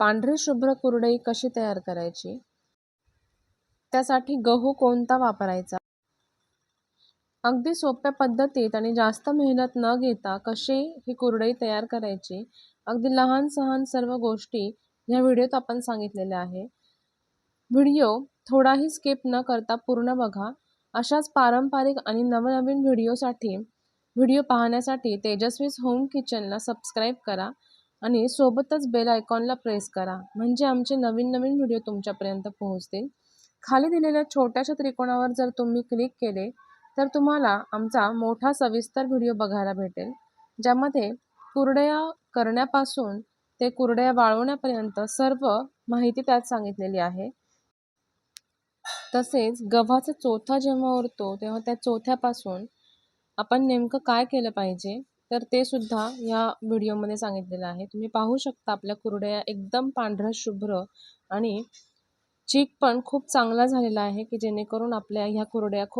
पांढरी शुभ्र कुरडई कशी तयार करायची, त्यासाठी गहू कोणता वापरायचा, अगदी सोप्या पद्धतीत आणि जास्त मेहनत न घेता कशी ही कुरडई तयार करायची, अगदी लहान सहान सर्व गोष्टी ह्या व्हिडिओत आपण सांगितलेल्या आहे. व्हिडिओ थोडाही स्किप न करता पूर्ण बघा. अशाच पारंपरिक आणि नवनवीन व्हिडिओ पाहण्यासाठी तेजस्वीज होम किचनला सबस्क्राईब करा आणि सोबतच बेल आयकॉनला प्रेस करा, म्हणजे आमचे नवीन व्हिडिओ तुमच्यापर्यंत पोहोचतील. खाली दिलेल्या छोट्याशा त्रिकोणावर जर तुम्ही क्लिक केले तर तुम्हाला आमचा मोठा सविस्तर व्हिडिओ बघायला भेटेल, ज्यामध्ये कुरडया करण्यापासून ते कुरडया वाळवण्यापर्यंत सर्व माहिती त्यात सांगितलेली आहे. तसेच गव्हाचा चोथा जेव्हा उरतो तेव्हा त्या चोथ्यापासून आपण नेमकं काय केलं पाहिजे तर ते सुद्धा या व्हिडिओमध्ये सांगितलेलं आहे. तुम्ही पाहू शकता आपल्या कुरडया एकदम पांढऱ्या शुभ्र आणि चीक पण खूप चांगला झालेला आहे, की जेणेकरून आपल्या ह्या कुरडया खूप